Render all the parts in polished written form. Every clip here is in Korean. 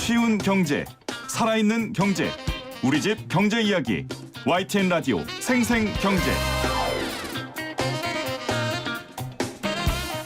쉬운 경제, 살아있는 경제, 우리 집 경제 이야기, YTN 라디오 생생경제.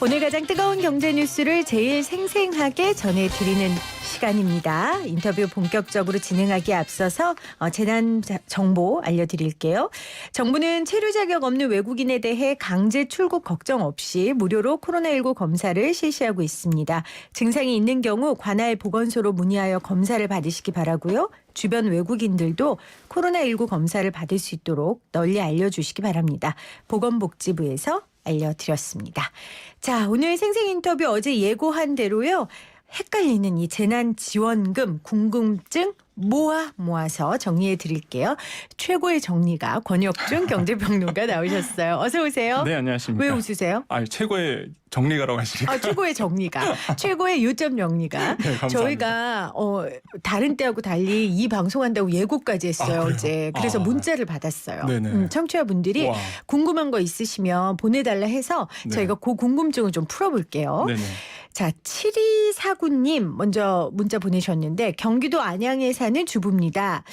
오늘 가장 뜨거운 경제 뉴스를 제일 생생하게 전해드리는 시간입니다. 인터뷰 본격적으로 진행하기에 앞서서 재난 정보 알려드릴게요. 정부는 체류 자격 없는 외국인에 대해 강제 출국 걱정 없이 무료로 코로나19 검사를 실시하고 있습니다. 증상이 있는 경우 관할 보건소로 문의하여 검사를 받으시기 바라고요. 주변 외국인들도 코로나19 검사를 받을 수 있도록 널리 알려주시기 바랍니다. 보건복지부에서 알려드렸습니다. 자, 오늘 생생 인터뷰 어제 예고한 대로요. 헷갈리는 이 재난지원금 궁금증 모아서 정리해 드릴게요. 최고의 정리가 권혁준 경제평론가 나오셨어요. 어서 오세요. 네, 안녕하십니까. 왜 웃으세요? 최고의 정리가라고 하시니까. 최고의 정리가. 최고의 요점 정리가. 네, 감사합니다. 저희가 다른 때하고 달리 이 방송한다고 예고까지 했어요. 어제. 그래서 문자를 받았어요. 청취자분들이 와. 궁금한 거 있으시면 보내달라 해서 네. 저희가 그 궁금증을 좀 풀어볼게요. 네네. 자, 7249님 먼저 문자 보내셨는데 경기도 안양에 사는 주부입니다.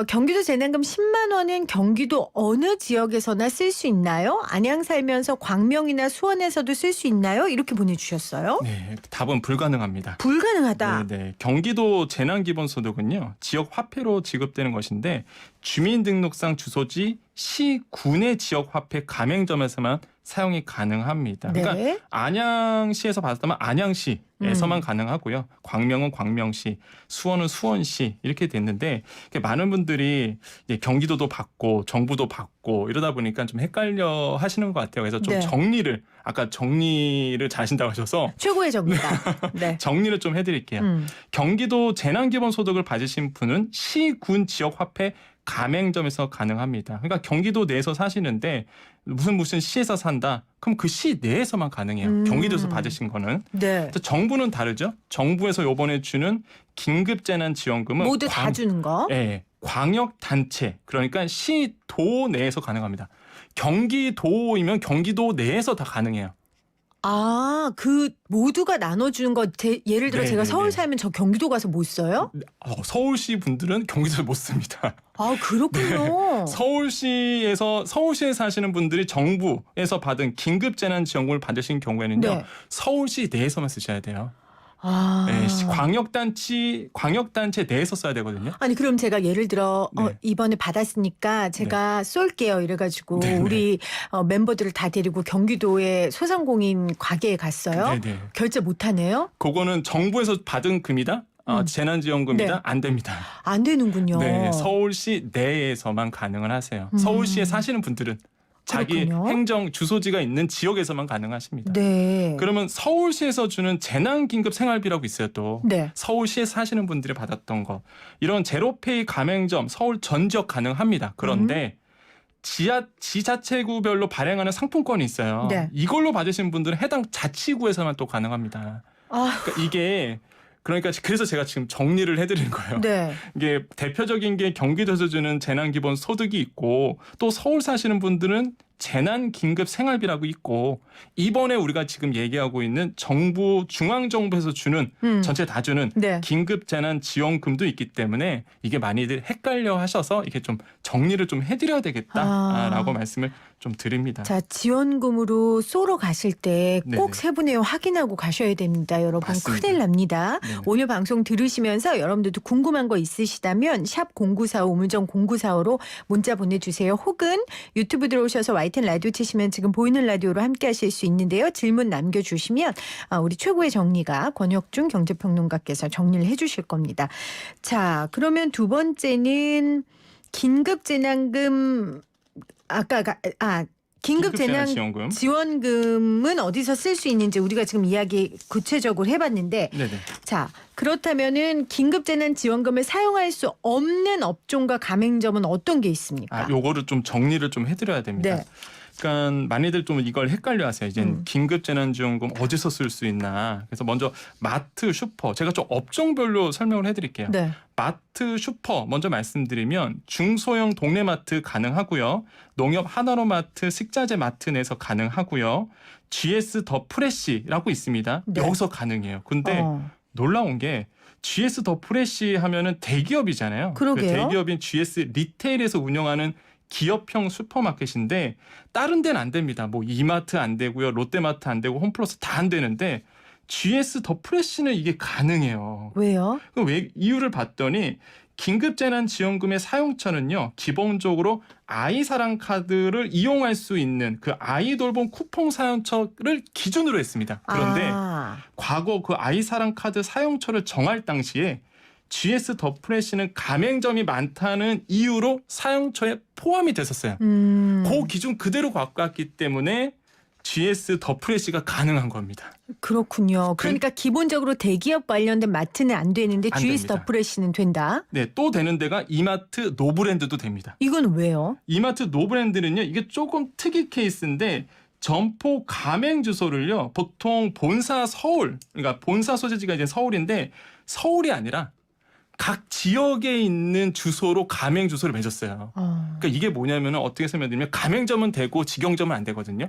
경기도 재난금 10만 원은 경기도 어느 지역에서나 쓸 수 있나요? 안양 살면서 광명이나 수원에서도 쓸 수 있나요? 이렇게 보내주셨어요. 네, 답은 불가능합니다. 불가능하다. 네. 경기도 재난기본소득은요, 지역 화폐로 지급되는 것인데 주민등록상 주소지 시군의 지역 화폐 가맹점에서만 사용이 가능합니다. 네. 그러니까 안양시에서 받았다면 안양시에서만 가능하고요. 광명은 광명시, 수원은 수원시 이렇게 됐는데 많은 분들이 이제 경기도도 받고 정부도 받고 이러다 보니까 좀 헷갈려 하시는 것 같아요. 그래서 좀 네. 아까 정리를 잘하신다고 하셔서 최고의 정리다. 네. 정리를 좀 해드릴게요. 경기도 재난기본소득을 받으신 분은 시군 지역화폐 가맹점에서 가능합니다. 그러니까 경기도 내에서 사시는데 무슨 시에서 산다? 그럼 그 시 내에서만 가능해요. 경기도에서 받으신 거는. 네. 정부는 다르죠. 정부에서 이번에 주는 긴급재난지원금은 모두 다 주는 거. 네, 광역단체 그러니까 시도 내에서 가능합니다. 경기도이면 경기도 내에서 다 가능해요. 그 모두가 나눠주는 거 예를 들어 제가 네네네. 서울 살면 저 경기도 가서 못 써요? 서울시 분들은 경기도에 못 씁니다. 그렇군요. 서울시에 사시는 분들이 정부에서 받은 긴급재난지원금을 받으신 경우에는요. 네. 서울시 내에서만 쓰셔야 돼요. 네, 광역단체 내에서 써야 되거든요. 아니 그럼 제가 예를 들어 네. 이번에 받았으니까 제가 쏠게요 이래가지고 네네. 우리 멤버들을 다 데리고 경기도의 소상공인 가게에 갔어요. 네네. 결제 못하네요? 그거는 정부에서 받은 금이다? 재난지원금이다? 네. 안 됩니다. 안 되는군요. 네, 서울시 내에서만 가능을 하세요. 서울시에 사시는 분들은 자기 그렇군요. 행정 주소지가 있는 지역에서만 가능하십니다. 네. 그러면 서울시에서 주는 재난긴급 생활비라고 있어요 또. 네. 서울시에 사시는 분들이 받았던 거. 이런 제로페이 가맹점 서울 전 지역 가능합니다. 그런데 지자체구별로 발행하는 상품권이 있어요. 네. 이걸로 받으신 분들은 해당 자치구에서만 또 가능합니다. 그러니까 그래서 제가 지금 정리를 해드리는 거예요. 네. 이게 대표적인 게 경기도에서 주는 재난기본 소득이 있고 또 서울 사시는 분들은 재난긴급 생활비라고 있고 이번에 우리가 지금 얘기하고 있는 정부 중앙정부에서 주는 전체 다 주는 네. 긴급재난지원금도 있기 때문에 이게 많이들 헷갈려 하셔서 이게 좀 정리를 좀 해드려야 되겠다라고 말씀을 좀 드립니다. 자, 지원금으로 쏘러 가실 때 꼭 네네. 세부 내용 확인하고 가셔야 됩니다. 여러분. 맞습니다. 큰일 납니다. 네네. 오늘 방송 들으시면서 여러분들도 궁금한 거 있으시다면 샵 0945 우물정 0945로 문자 보내주세요. 혹은 유튜브 들어오셔서 YTN 라디오 치시면 지금 보이는 라디오로 함께 하실 수 있는데요. 질문 남겨주시면 우리 최고의 정리가 권혁준 경제평론가께서 정리를 해주실 겁니다. 자, 그러면 두 번째는 긴급재난금 긴급재난지원금. 지원금은 어디서 쓸 수 있는지 우리가 지금 이야기 구체적으로 해봤는데 네네. 자, 그렇다면은 긴급재난지원금을 사용할 수 없는 업종과 가맹점은 어떤 게 있습니까? 요거를 좀 정리를 좀 해드려야 됩니다. 네. 그러니까 많이들 좀 이걸 헷갈려 하세요. 이제 긴급재난지원금 어디서 쓸 수 있나. 그래서 먼저 마트, 슈퍼. 제가 좀 업종별로 설명을 해드릴게요. 네. 마트, 슈퍼 먼저 말씀드리면 중소형 동네마트 가능하고요. 농협 하나로마트, 식자재 마트 내에서 가능하고요. GS 더 프레시라고 있습니다. 네. 여기서 가능해요. 근데 놀라운 게 GS 더 프레시 하면은 대기업이잖아요. 그러게요. 그 대기업인 GS 리테일에서 운영하는 기업형 슈퍼마켓인데 다른 데는 안 됩니다. 뭐 이마트 안 되고요. 롯데마트 안 되고 홈플러스 다 안 되는데 GS 더 프레시는 이게 가능해요. 왜요? 그 왜 이유를 봤더니 긴급재난지원금의 사용처는요. 기본적으로 아이사랑 카드를 이용할 수 있는 그 아이돌봄 쿠폰 사용처를 기준으로 했습니다. 그런데 과거 그 아이사랑 카드 사용처를 정할 당시에 GS 더 프레시는 가맹점이 많다는 이유로 사용처에 포함이 됐었어요. 그 기준 그대로 갖고 왔기 때문에 GS 더 프레시가 가능한 겁니다. 그렇군요. 그러니까 기본적으로 대기업 관련된 마트는 안 되는데 안 GS 됩니다. 더 프레시는 된다. 네, 또 되는 데가 이마트 노브랜드도 됩니다. 이건 왜요? 이마트 노브랜드는요. 이게 조금 특이 케이스인데 점포 가맹 주소를요. 보통 본사 서울, 그러니까 본사 소재지가 이제 서울인데 서울이 아니라 각 지역에 있는 주소로 가맹 주소를 맺었어요. 그러니까 이게 뭐냐면 어떻게 설명드리면 가맹점은 되고 직영점은 안 되거든요.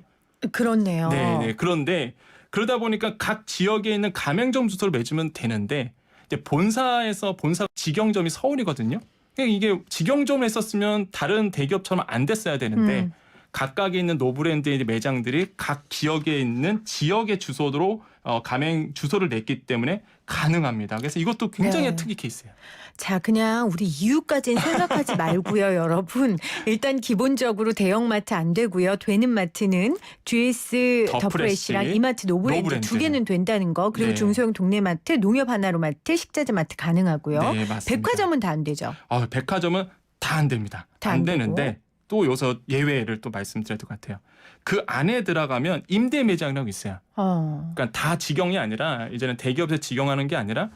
그렇네요. 네. 그런데 그러다 보니까 각 지역에 있는 가맹점 주소를 맺으면 되는데 이제 본사에서 본사 직영점이 서울이거든요. 그러니까 이게 직영점을 했었으면 다른 대기업처럼 안 됐어야 되는데 각각에 있는 노브랜드의 매장들이 각 지역에 있는 지역의 주소로 가맹 주소를 냈기 때문에 가능합니다. 그래서 이것도 굉장히 네. 특이 케이스예요. 자, 그냥 우리 이유까지는 생각하지 말고요, 여러분. 일단 기본적으로 대형마트 안 되고요. 되는 마트는 GS 더 더 프레시랑 이마트 노브랜드 두 개는 된다는 거. 그리고 네. 중소형 동네마트, 농협 하나로마트, 식자재마트 가능하고요. 네, 맞습니다. 백화점은 다 안 되죠. 백화점은 다 안 됩니다. 다 안 안 되는데 또 여기서 예외를 또 말씀드려야 될 것 같아요. 그 안에 들어가면 임대 매장이라고 있어요. 그러니까 다 직영이 아니라 이제는 대기업에서 직영하는 게 아니라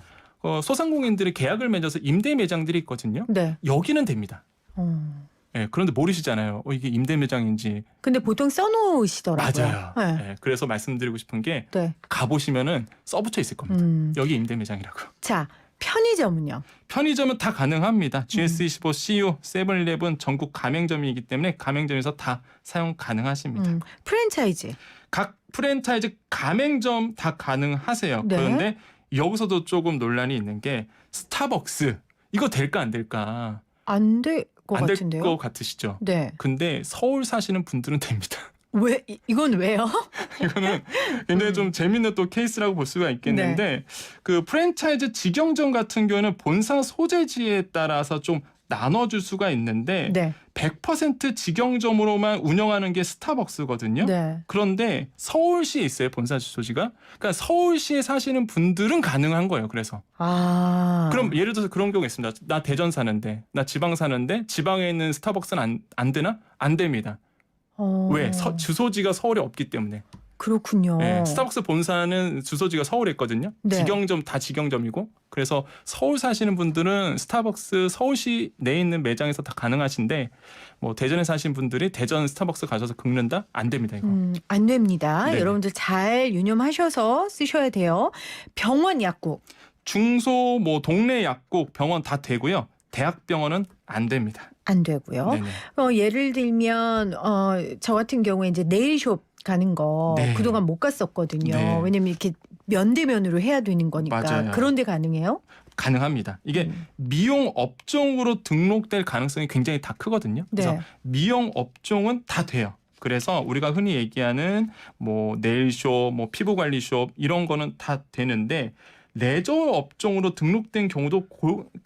소상공인들이 계약을 맺어서 임대 매장들이 있거든요. 네. 여기는 됩니다. 네, 그런데 모르시잖아요. 이게 임대 매장인지. 근데 보통 써놓으시더라고요. 맞아요. 네. 네, 그래서 말씀드리고 싶은 게 네. 가보시면은 써붙여 있을 겁니다. 여기 임대 매장이라고. 자, 편의점은요? 편의점은 다 가능합니다. GS25, CU, 세븐일레븐 전국 가맹점이기 때문에 가맹점에서 다 사용 가능하십니다. 프랜차이즈. 각 프랜차이즈 가맹점 다 가능하세요. 네. 그런데 여기서도 조금 논란이 있는 게 스타벅스 이거 될까 안 될까? 안 될 것 안 될 같은데요? 것 같으시죠? 네. 근데 서울 사시는 분들은 됩니다. 왜 이건 왜요? 이거는 굉장히 좀 재밌는 또 케이스라고 볼 수가 있겠는데 그 프랜차이즈 직영점 같은 경우는 본사 소재지에 따라서 좀 나눠줄 수가 있는데 네. 100% 직영점으로만 운영하는 게 스타벅스거든요. 네. 그런데 서울시에 있어요. 본사 주소지가. 그러니까 서울시에 사시는 분들은 가능한 거예요. 그래서. 그럼 예를 들어서 그런 경우가 있습니다. 나 대전 사는데 나 지방 사는데 지방에 있는 스타벅스는 안 되나? 안 됩니다. 왜? 주소지가 서울에 없기 때문에. 그렇군요. 네, 스타벅스 본사는 주소지가 서울에 있거든요. 네. 직영점 다 직영점이고. 그래서 서울 사시는 분들은 스타벅스 서울시 내에 있는 매장에서 다 가능하신데 뭐 대전에 사시는 분들이 대전 스타벅스 가셔서 긁는다? 안 됩니다. 이거. 안 됩니다. 네네. 여러분들 잘 유념하셔서 쓰셔야 돼요. 병원 약국. 중소 뭐 동네 약국 병원 다 되고요. 대학병원은 안 됩니다. 안 되고요. 네네. 예를 들면 저 같은 경우에 이제 네일숍 가는 거 네. 그동안 못 갔었거든요. 네. 왜냐면 이렇게 면대면으로 해야 되는 거니까. 맞아요. 그런데 가능해요? 가능합니다. 이게 미용 업종으로 등록될 가능성이 굉장히 다 크거든요. 그래서 네. 미용 업종은 다 돼요. 그래서 우리가 흔히 얘기하는 뭐 네일숍, 뭐 피부관리숍 이런 거는 다 되는데 레저 업종으로 등록된 경우도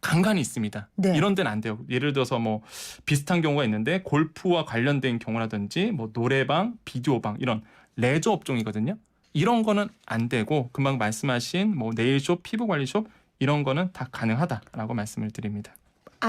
간간히 있습니다. 네. 이런 데는 안 돼요. 예를 들어서 뭐 비슷한 경우가 있는데 골프와 관련된 경우라든지 뭐 노래방, 비디오방 이런 레저 업종이거든요. 이런 거는 안 되고 금방 말씀하신 뭐 네일숍, 피부관리숍 이런 거는 다 가능하다라고 말씀을 드립니다.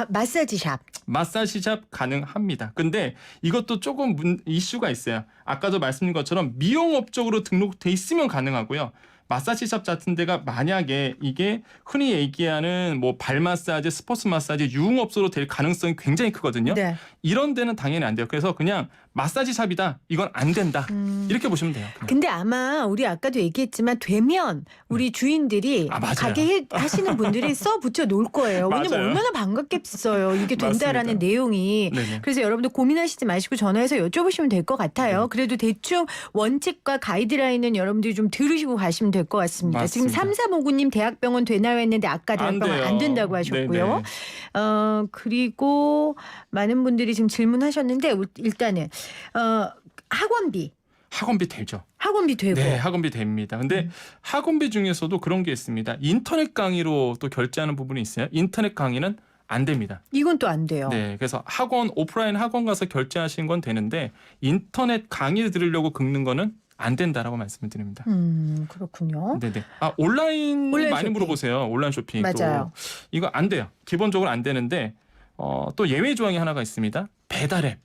마사지샵. 마사지샵 가능합니다. 근데 이것도 조금 이슈가 있어요. 아까도 말씀드린 것처럼 미용업적으로 등록돼 있으면 가능하고요. 마사지샵 같은 데가 만약에 이게 흔히 얘기하는 뭐 발 마사지, 스포츠 마사지, 유흥업소로 될 가능성이 굉장히 크거든요. 네. 이런 데는 당연히 안 돼요. 그래서 그냥 마사지 샵이다. 이건 안 된다. 이렇게 보시면 돼요. 그냥. 근데 아마 우리 아까도 얘기했지만 되면 우리 주인들이 맞아요. 가게 하시는 분들이 써 붙여 놓을 거예요. 왜냐면 맞아요. 얼마나 반갑겠어요. 이게 된다라는 맞습니다. 내용이. 네네. 그래서 여러분들 고민하시지 마시고 전화해서 여쭤보시면 될 것 같아요. 그래도 대충 원칙과 가이드라인은 여러분들이 좀 들으시고 가시면 될 것 같습니다. 맞습니다. 지금 3359님 대학병원 되나요 했는데 아까 대학병원 돼요. 안 된다고 하셨고요. 네네. 그리고 많은 분들이 지금 질문하셨는데 일단은 학원비. 학원비 되죠. 학원비 되고. 네, 학원비 됩니다. 근데 학원비 중에서도 그런 게 있습니다. 인터넷 강의로 또 결제하는 부분이 있어요. 인터넷 강의는 안 됩니다. 이건 또 안 돼요. 네, 그래서 오프라인 학원 가서 결제하신 건 되는데 인터넷 강의 들으려고 긁는 거는 안 된다라고 말씀을 드립니다. 그렇군요. 네네. 온라인 많이 쇼핑. 물어보세요. 온라인 쇼핑. 맞아요. 또 이거 안 돼요. 기본적으로 안 되는데 또 예외 조항이 하나가 있습니다. 배달앱.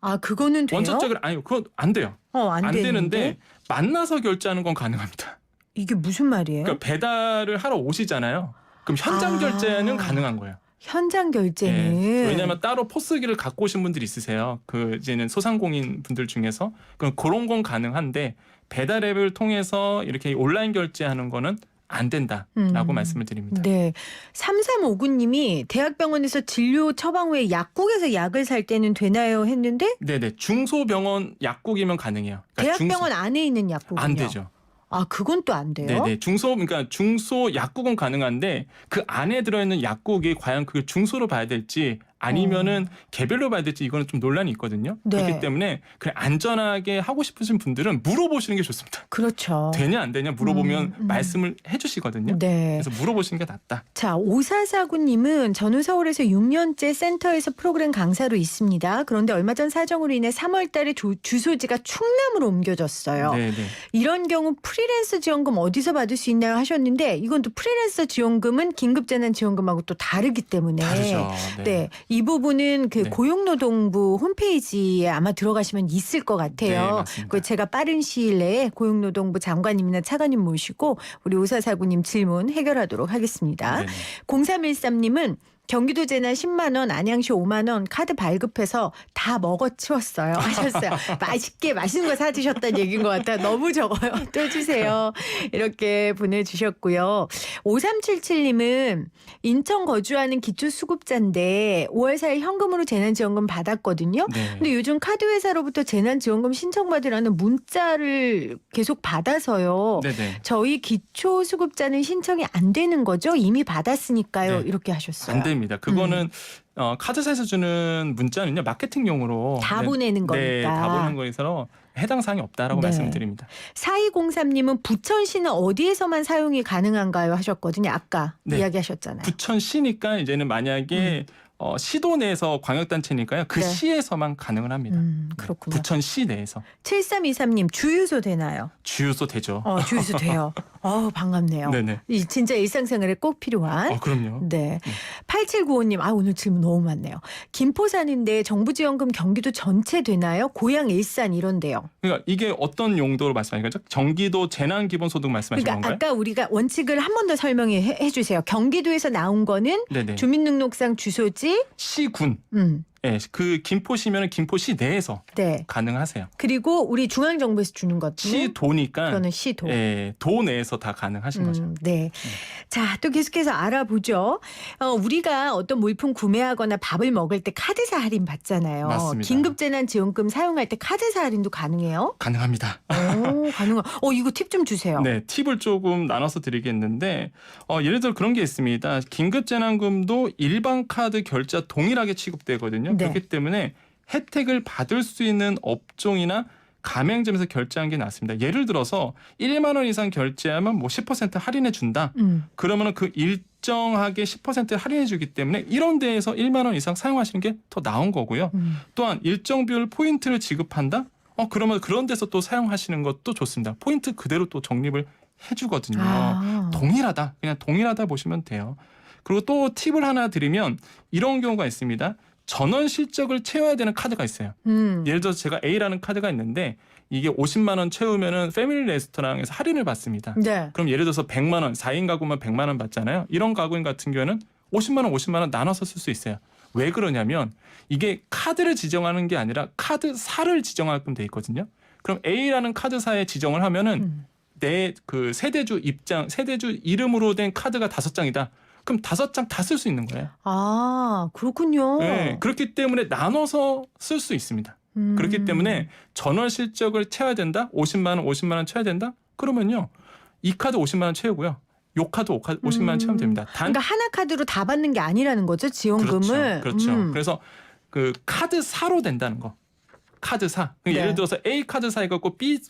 아, 그거는 돼요? 원칙적으로 아니요. 그건 안 돼요. 안 되는데. 되는데 만나서 결제하는 건 가능합니다. 이게 무슨 말이에요? 그러니까 배달을 하러 오시잖아요. 그럼 현장 결제는 가능한 거예요. 현장 결제는. 예. 왜냐하면 따로 포스기를 갖고 오신 분들이 있으세요. 그 이제는 소상공인 분들 중에서 그럼 그런 건 가능한데 배달 앱을 통해서 이렇게 온라인 결제하는 거는 안 된다라고 말씀을 드립니다. 네. 3359님이 대학병원에서 진료 처방 후에 약국에서 약을 살 때는 되나요 했는데 네네. 중소병원 약국이면 가능해요. 그러니까 대학병원 안에 있는 약국은요? 안 되죠. 아, 그건 또 안 돼요? 네네. 그러니까 중소 약국은 가능한데 그 안에 들어있는 약국이 과연 그 중소로 봐야 될지 아니면은 개별로 봐야 될지 이거는 좀 논란이 있거든요. 네. 그렇기 때문에 그냥 안전하게 하고 싶으신 분들은 물어보시는 게 좋습니다. 그렇죠. 되냐 안 되냐 물어보면 말씀을 해주시거든요. 네. 그래서 물어보시는 게 낫다. 자, 5449님은 저는 서울에서 6년째 센터에서 프로그램 강사로 있습니다. 그런데 얼마 전 사정으로 인해 3월 달에 주소지가 충남으로 옮겨졌어요. 네네. 이런 경우 프리랜서 지원금 어디서 받을 수 있나요 하셨는데 이건 또 프리랜서 지원금은 긴급재난지원금하고 또 다르기 때문에 다르죠. 네. 이 부분은 그 네. 고용노동부 홈페이지에 아마 들어가시면 있을 것 네, 같아요. 맞습니다. 그 제가 빠른 시일 내에 고용노동부 장관님이나 차관님 모시고 우리 5449님 질문 해결하도록 하겠습니다. 네네. 0313님은 경기도 재난 10만 원, 안양시 5만 원 카드 발급해서 다 먹어치웠어요 하셨어요. 맛있게 맛있는 거 사드셨다는 얘기인 것 같아요. 너무 적어요. 또 해주세요. 이렇게 보내주셨고요. 5377님은 인천 거주하는 기초수급자인데 5월 4일 현금으로 재난지원금 받았거든요. 네. 근데 요즘 카드회사로부터 재난지원금 신청받으라는 문자를 계속 받아서요. 네네. 저희 기초수급자는 신청이 안 되는 거죠? 이미 받았으니까요. 네. 이렇게 하셨어요. 안 됩니다. 그거는 카드사에서 주는 문자는요 마케팅용으로 다 보내는 거니까. 네, 다 보내는 거에서 해당 사항이 없다라고 네. 말씀드립니다. 4203님은 부천시는 어디에서만 사용이 가능한가요 하셨거든요. 아까 네. 이야기하셨잖아요. 부천시니까 이제는 만약에 시도 내에서 광역단체니까요. 그 네. 시에서만 가능을 합니다. 그렇군요. 부천시 내에서 7323님 주유소 되나요? 주유소 되죠. 주유소 돼요. 반갑네요. 네네. 이 진짜 일상생활에 꼭 필요한. 그럼요. 네. 8795님, 오늘 질문 너무 많네요. 김포 사는데 정부 지원금 경기도 전체 되나요? 고향 일산 이런데요. 그러니까 이게 어떤 용도로 말씀하신 거죠? 경기도 재난기본소득 말씀하신 그러니까 건가요? 아까 우리가 원칙을 한 번 더 설명해 주세요. 경기도에서 나온 거는 네네. 주민등록상 주소지. 시군. 네, 그 김포시면은 김포시 내에서 네. 가능하세요. 그리고 우리 중앙정부에서 주는 것도 시도니까 그거는 시도. 예, 도 내에서 다 가능하신 거죠. 네. 자, 또 계속해서 알아보죠. 우리가 어떤 물품 구매하거나 밥을 먹을 때 카드사 할인 받잖아요. 맞습니다. 긴급재난지원금 사용할 때 카드사 할인도 가능해요? 가능합니다. 가능한. 이거 팁 좀 주세요. 네, 팁을 조금 나눠서 드리겠는데 예를 들어 그런 게 있습니다. 긴급재난금도 일반 카드 결제와 동일하게 취급되거든요. 네. 그렇기 때문에 혜택을 받을 수 있는 업종이나 가맹점에서 결제한 게 낫습니다. 예를 들어서 1만 원 이상 결제하면 10% 할인해 준다. 그러면은 그 일정하게 10% 할인해 주기 때문에 이런 데에서 1만 원 이상 사용하시는 게 더 나은 거고요. 또한 일정 비율 포인트를 지급한다. 그러면 그런 데서 또 사용하시는 것도 좋습니다. 포인트 그대로 또 적립을 해주거든요. 동일하다. 그냥 동일하다 보시면 돼요. 그리고 또 팁을 하나 드리면 이런 경우가 있습니다. 전원 실적을 채워야 되는 카드가 있어요. 예를 들어서 제가 A라는 카드가 있는데 이게 50만 원 채우면은 패밀리 레스토랑에서 할인을 받습니다. 네. 그럼 예를 들어서 100만 원, 4인 가구만 100만 원 받잖아요. 이런 가구인 같은 경우에는 50만 원 나눠서 쓸 수 있어요. 왜 그러냐면 이게 카드를 지정하는 게 아니라 카드사를 지정하게끔 돼 있거든요. 그럼 A라는 카드사에 지정을 하면은 내 그 세대주 이름으로 된 카드가 5장이다. 그럼 5장 다 쓸 수 있는 거예요. 아, 그렇군요. 네, 그렇기 때문에 나눠서 쓸 수 있습니다. 그렇기 때문에 전월 실적을 채워야 된다. 50만 원 채워야 된다. 그러면요. 이 카드 50만 원 채우고요. 요 카드 50만 원 채우면 됩니다. 그러니까 하나 카드로 다 받는 게 아니라는 거죠. 지원금을. 그렇죠. 그래서 그 카드사로 된다는 거. 카드사. 네. 예를 들어서 A 카드사가 있고 B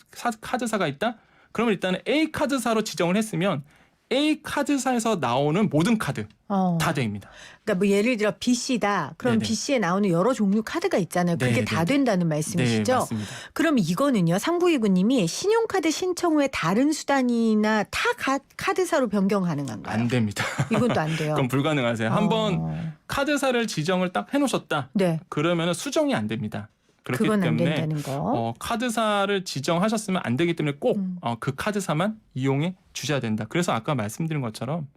카드사가 있다. 그러면 일단은 A 카드사로 지정을 했으면 A 카드사에서 나오는 모든 카드 다 됩니다. 그러니까 뭐 예를 들어 BC다. 그럼 네네. BC에 나오는 여러 종류 카드가 있잖아요. 그게 네네. 다 된다는 말씀이시죠? 네, 맞습니다. 그럼 이거는요. 3929님이 신용카드 신청 후에 다른 수단이나 타 카드사로 변경 가능한가요? 안 됩니다. 이건 또 안 돼요. 그럼 불가능하세요. 한번 카드사를 지정을 딱 해놓으셨다. 네. 그러면 수정이 안 됩니다. 그렇기 그건 안 때문에 된다는 거. 카드사를 지정하셨으면 안 되기 때문에 꼭 그 카드사만 이용해 주셔야 된다. 그래서 아까 말씀드린 것처럼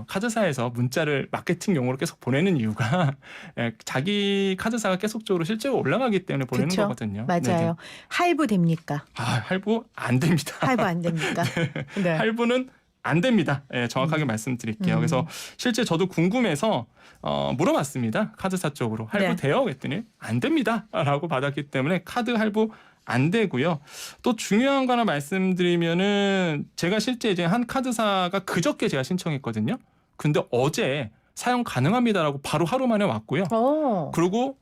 카드사에서 문자를 마케팅용으로 계속 보내는 이유가 자기 카드사가 계속적으로 실제로 올라가기 때문에 보내는 그쵸? 거거든요. 맞아요. 네네. 할부 됩니까? 할부 안 됩니다. 할부 안 됩니까? 네. 할부는 안 됩니다. 정확하게 말씀드릴게요. 그래서 실제 저도 궁금해서 물어봤습니다. 카드사 쪽으로 할부 네. 돼요? 그랬더니 안 됩니다라고 받았기 때문에 카드 할부 안 되고요. 또 중요한 거 하나 말씀드리면은 제가 실제 이제 한 카드사가 그저께 제가 신청했거든요. 근데 어제 사용 가능합니다라고 바로 하루 만에 왔고요. 그리고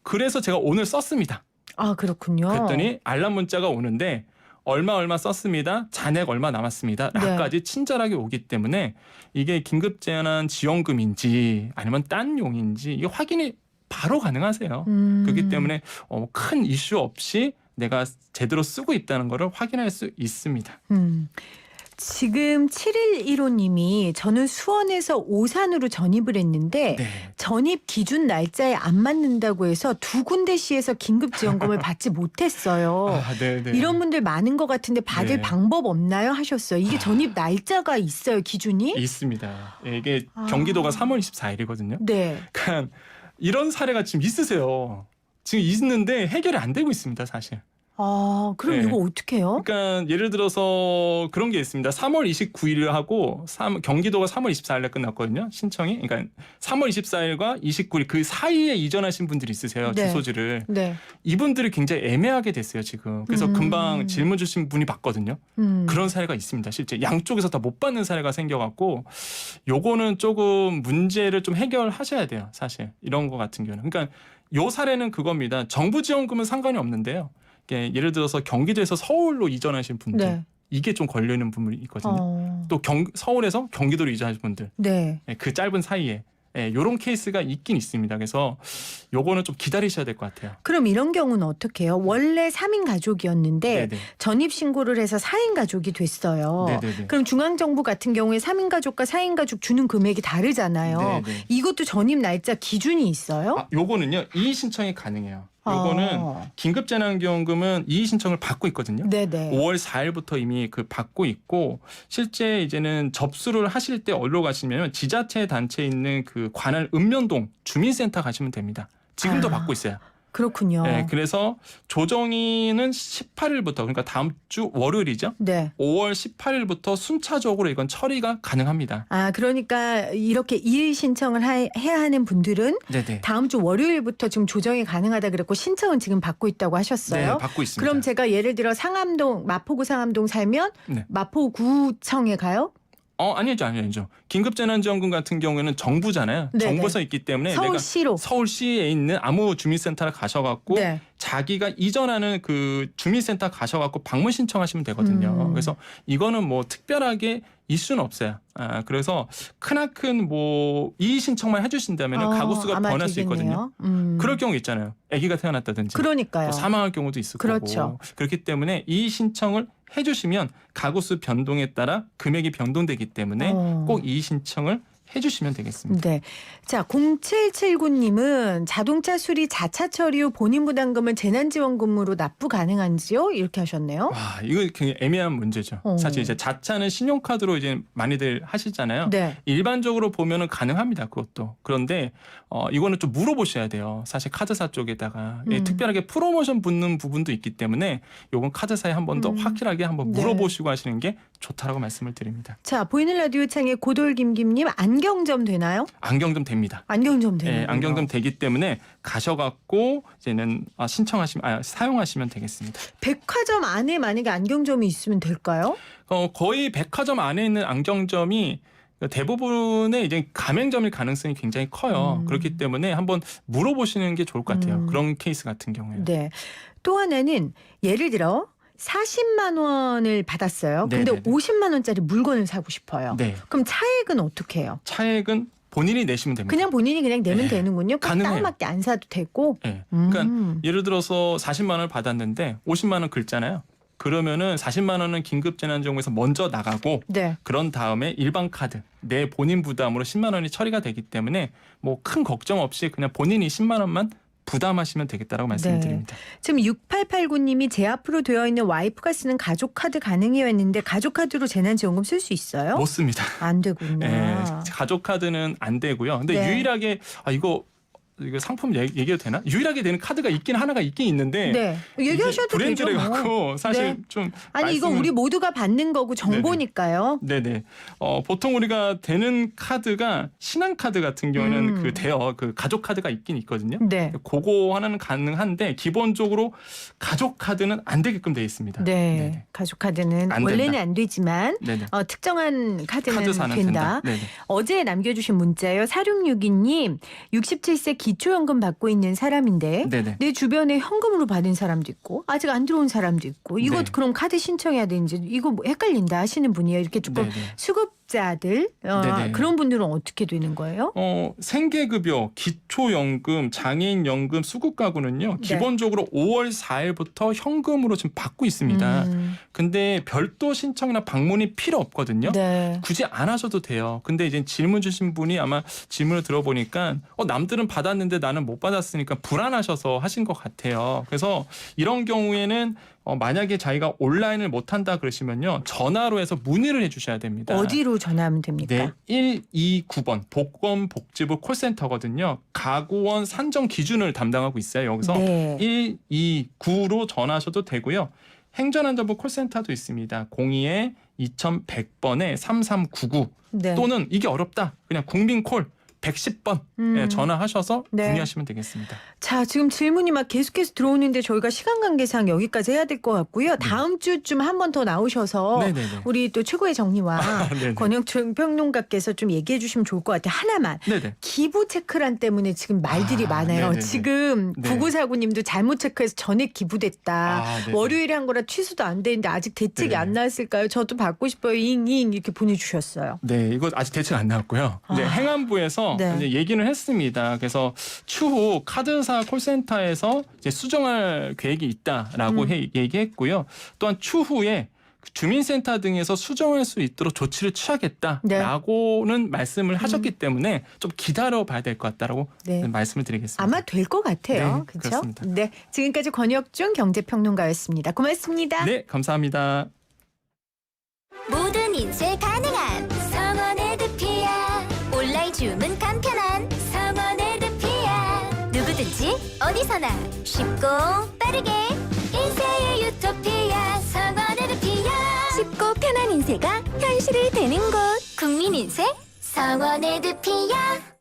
그래서 제가 오늘 썼습니다. 아, 그렇군요. 그랬더니 알람 문자가 오는데 얼마 썼습니다. 잔액 얼마 남았습니다. 라까지 친절하게 오기 때문에 이게 긴급재난 지원금인지 아니면 딴 용인지 이게 확인이 바로 가능하세요. 그렇기 때문에 큰 이슈 없이 내가 제대로 쓰고 있다는 것을 확인할 수 있습니다. 지금 7115님이 저는 수원에서 오산으로 전입을 했는데 네. 전입 기준 날짜에 안 맞는다고 해서 2군데시에서 긴급지원금을 받지 못했어요. 네네. 이런 분들 많은 것 같은데 받을 네. 방법 없나요? 하셨어요. 이게 전입 날짜가 있어요, 기준이? 있습니다. 이게 경기도가 3월 24일이거든요. 네. 그러니까 이런 사례가 지금 있으세요. 지금 있는데 해결이 안 되고 있습니다, 사실. 그럼 네. 이거 어떻게 해요? 그러니까 예를 들어서 그런 게 있습니다. 3월 29일을 하고 경기도가 3월 24일에 끝났거든요. 신청이. 그러니까 3월 24일과 29일 그 사이에 이전하신 분들이 있으세요. 네. 주소지를. 네. 이분들이 굉장히 애매하게 됐어요, 지금. 그래서 금방 질문 주신 분이 봤거든요. 그런 사례가 있습니다. 실제 양쪽에서 다 못 받는 사례가 생겨갖고 요거는 조금 문제를 좀 해결하셔야 돼요, 사실. 이런 거 같은 경우는. 그러니까 요 사례는 그겁니다. 정부 지원금은 상관이 없는데요. 예를 들어서 경기도에서 서울로 이전하신 분들 네. 이게 좀 걸리는 부분이 있거든요. 또 서울에서 경기도로 이전하신 분들 네. 그 짧은 사이에 이런 케이스가 있긴 있습니다. 그래서 요거는 좀 기다리셔야 될 것 같아요. 그럼 이런 경우는 어떻게 해요? 원래 3인 가족이었는데 네네. 전입 신고를 해서 4인 가족이 됐어요. 네네네. 그럼 중앙정부 같은 경우에 3인 가족과 4인 가족 주는 금액이 다르잖아요. 네네. 이것도 전입 날짜 기준이 있어요? 요거는요. 이의 신청이 가능해요. 요거는 긴급재난지원금은 이의 신청을 받고 있거든요. 네네. 5월 4일부터 이미 받고 있고 실제 이제는 접수를 하실 때 어디로 가시면 지자체 단체에 있는 그 관할 읍면동 주민센터 가시면 됩니다. 지금도 받고 있어요. 그렇군요. 네, 그래서 조정이는 18일부터 그러니까 다음 주 월요일이죠. 네. 5월 18일부터 순차적으로 이건 처리가 가능합니다. 그러니까 이렇게 이의 신청을 해야 하는 분들은 네네. 다음 주 월요일부터 지금 조정이 가능하다 그랬고 신청은 지금 받고 있다고 하셨어요. 네, 받고 있습니다. 그럼 제가 예를 들어 마포구 상암동 살면 네. 마포구청에 가요? 아니죠. 긴급재난지원금 같은 경우에는 정부잖아요. 네네. 정부에서 있기 때문에 서울시로. 내가 서울시에 있는 아무 주민센터를 가셔갖고 네. 자기가 이전하는 그 주민센터 가셔갖고 방문 신청하시면 되거든요. 그래서 이거는 뭐 특별하게 이슈는 없어요. 그래서 크나큰 뭐 이의 신청만 해주신다면 가구수가 아마 변할 수 있거든요. 되겠네요. 그럴 경우 있잖아요. 아기가 태어났다든지 그러니까요. 또 사망할 경우도 있을 그렇죠. 거고 그렇기 때문에 이의 신청을 해주시면 가구수 변동에 따라 금액이 변동되기 때문에 꼭 이의 신청을 해주시면 되겠습니다. 네. 자, 0779님은 자동차 수리 자차 처리 후 본인 부담금은 재난지원금으로 납부 가능한지요? 이렇게 하셨네요. 와, 이거 굉장히 애매한 문제죠. 사실 이제 자차는 신용카드로 이제 많이들 하시잖아요. 네. 일반적으로 보면은 가능합니다. 그것도. 그런데 이거는 좀 물어보셔야 돼요. 사실 카드사 쪽에다가 특별하게 프로모션 붙는 부분도 있기 때문에 요건 카드사에 한 번 더 확실하게 한번 네. 물어보시고 하시는 게 좋다라고 말씀을 드립니다. 자, 보이는 라디오 창에 고돌김김님 안경점 되나요? 안경점 됩니다. 안경점 되나요? 네, 안경점 되기 때문에 가셔갖고 이제는 사용하시면 되겠습니다. 백화점 안에 만약에 안경점이 있으면 될까요? 거의 백화점 안에 있는 안경점이 대부분의 이제 가맹점일 가능성이 굉장히 커요. 그렇기 때문에 한번 물어보시는 게 좋을 것 같아요. 그런 케이스 같은 경우에는. 네. 또 하나는 예를 들어 40만 원을 받았어요. 근데 네네네. 50만 원짜리 물건을 사고 싶어요. 네. 그럼 차액은 어떻게 해요? 차액은 본인이 내시면 됩니다. 그냥 본인이 그냥 내면 네. 되는군요. 딱 가능해요. 맞게 안 사도 되고. 네. 그러니까 예를 들어서 40만 원을 받았는데 50만 원 긁잖아요. 그러면은 40만 원은 긴급재난지원금에서 먼저 나가고 네. 그런 다음에 일반 카드 내 본인 부담으로 10만 원이 처리가 되기 때문에 뭐 큰 걱정 없이 그냥 본인이 10만 원만 부담하시면 되겠다라고 말씀드립니다. 지금 6889님이 제 앞으로 되어 있는 와이프가 쓰는 가족카드 가능해요 했는데 가족카드로 재난지원금 쓸 수 있어요? 못 씁니다. 안 되군요. 네, 가족카드는 안 되고요. 근데 네. 유일하게 이거 상품 얘기해도 되나? 유일하게 되는 카드가 하나가 있긴 있는데 네. 얘기하셔도 되죠. 브랜드를 뭐. 갖고 사실 네. 좀 아니 이거 우리 모두가 받는 거고 정보니까요. 네네. 보통 우리가 되는 카드가 신한카드 같은 경우에는 그 가족 카드가 있긴 있거든요. 네. 그거 하나는 가능한데 기본적으로 가족 카드는 안 되게끔 돼 있습니다. 네. 네네. 가족카드는 안 원래는 된다. 안 되지만 네네. 특정한 카드는 카드 사는 된다. 네네. 어제 남겨주신 문자예요. 4662님 67세 기초연금 받고 있는 사람인데 네네. 내 주변에 현금으로 받은 사람도 있고 아직 안 들어온 사람도 있고 이거 네. 그럼 카드 신청해야 되는지 이거 뭐 헷갈린다 하시는 분이에요. 이렇게 조금 네네. 수급자들 네네. 그런 분들은 어떻게 되는 거예요? 생계급여, 기초연금, 장애인연금, 수급가구는요. 네. 기본적으로 5월 4일부터 현금으로 지금 받고 있습니다. 근데 별도 신청이나 방문이 필요 없거든요. 네. 굳이 안 하셔도 돼요. 근데 이제 질문 주신 분이 아마 질문을 들어보니까 남들은 받았는데 나는 못 받았으니까 불안하셔서 하신 것 같아요. 그래서 이런 경우에는 만약에 자기가 온라인을 못한다 그러시면요. 전화로 해서 문의를 해주셔야 됩니다. 어디로 전화하면 됩니까? 네, 129번 보건복지부 콜센터거든요. 가구원 산정 기준을 담당하고 있어요. 여기서 네. 129로 전화하셔도 되고요. 행정안전부 콜센터도 있습니다. 02-2100번에 3399 네. 또는 이게 어렵다. 그냥 국민콜 110번 전화하셔서 네. 문의하시면 되겠습니다. 자, 지금 질문이 막 계속해서 들어오는데 저희가 시간 관계상 여기까지 해야 될 것 같고요. 다음 주쯤 한 번 더 나오셔서 네네네. 우리 또 최고의 정리와 네네. 권혁춘 평론가께서 좀 얘기해 주시면 좋을 것 같아요. 하나만. 네네. 기부 체크란 때문에 지금 말들이 많아요. 네네네. 지금 네. 9949님도 잘못 체크해서 전액 기부됐다. 네네. 월요일에 한 거라 취소도 안 되는데 아직 대책이 네네. 안 나왔을까요? 저도 받고 싶어요. 잉잉 이렇게 보내주셨어요. 네, 이거 아직 대책 안 나왔고요. 이제 행안부에서 네. 이제 얘기는 했습니다. 그래서 추후 카드사 콜센터에서 이제 수정할 계획이 있다라고 얘기했고요. 또한 추후에 주민센터 등에서 수정할 수 있도록 조치를 취하겠다라고는 말씀을 하셨기 때문에 좀 기다려봐야 될 것 같다라고 네. 말씀을 드리겠습니다. 아마 될 것 같아요. 네, 그렇죠? 그렇습니다. 네, 지금까지 권혁준 경제평론가였습니다. 고맙습니다. 네, 감사합니다. 모든 인쇄 가능한 성원 에드피아. 온라인 주문 간편한 성원 에드피아. 누구든지 어디서나 쉽고 빠르게 인쇄의 유토피아. 성원 에드피아. 쉽고 편한 인쇄가 현실이 되는 곳. 국민인쇄 성원 에드피아.